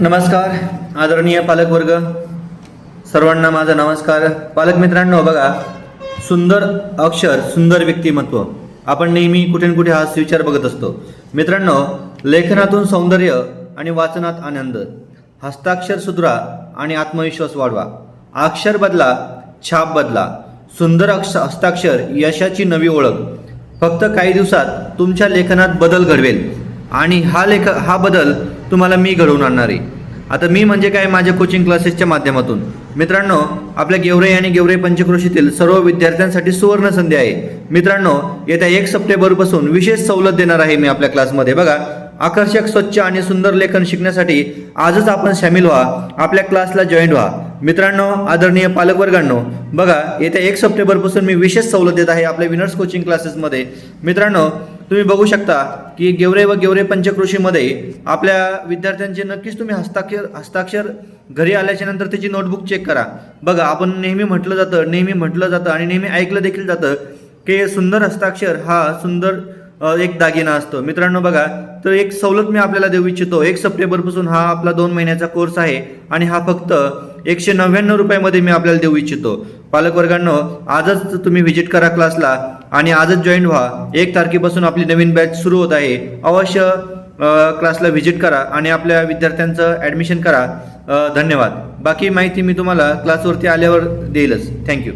नमस्कार आदरणीय पालकवर्ग, सर्वांना माझा नमस्कार. पालक मित्रांनो, बघा, सुंदर अक्षर सुंदर व्यक्तिमत्व. आपण नेहमी कुठे ना कुठे हाच विचार बघत असतो. मित्रांनो, लेखनातून सौंदर्य आणि वाचनात आनंद. हस्ताक्षर सुधरा आणि आत्मविश्वास वाढवा. अक्षर बदला, छाप बदला. सुंदर हस्ताक्षर यशाची नवी ओळख. फक्त काही दिवसात तुमच्या लेखनात बदल घडवेल आणि हा बदल तुम्हाला मी घडवून आणणार आहे. आता मी म्हणजे काय, माझ्या कोचिंग क्लासेसच्या माध्यमातून. मित्रांनो, आपल्या गेवराई आणि गेवराई पंचक्रोशीतील सर्व विद्यार्थ्यांसाठी सुवर्ण संधी आहे. मित्रांनो, येत्या 1 सप्टेंबरपासून विशेष सवलत देणार आहे मी आपल्या क्लासमध्ये. बघा, आकर्षक, स्वच्छ आणि सुंदर लेखन शिकण्यासाठी आजच आपण सामील व्हा, आपल्या क्लासला जॉईन व्हा. मित्रांनो, आदरणीय पालकवर्गांनो, बघा, येत्या 1 सप्टेंबरपासून मी विशेष सवलत देत आहे आपल्या विनर्स कोचिंग क्लासेसमध्ये. मित्रांनो, तुम्ही बघू शकता की गेवराई व गेवराई पंचक्रोशीमध्ये आपल्या विद्यार्थ्यांचे नक्कीच तुम्ही हस्ताक्षर घरी आल्याच्या नंतर त्याची नोटबुक चेक करा. बघा, आपण नेहमी म्हटलं जातं आणि नेहमी ऐकलं देखील जातं की सुंदर हस्ताक्षर हा सुंदर एक दागिना असतो. मित्रांनो, बघा, तर एक सवलत मी आपल्याला देऊ इच्छितो. 1 सप्टेंबरपासून हा आपला 2 महिन्याचा कोर्स आहे आणि हा फक्त 199 रुपयामध्ये मी आपल्याला देऊ इच्छितो. पालकवर्गांनो, आजच तुम्ही व्हिजिट करा क्लासला आणि आजच जॉईन व्हा. 1 तारखेपासून आपली नवीन बॅच सुरू होत आहे. अवश्य क्लासला व्हिजिट करा आणि आपल्या विद्यार्थ्यांचं ॲडमिशन करा. धन्यवाद. बाकी माहिती मी तुम्हाला क्लासवरती आल्यावर देईलच. थँक्यू.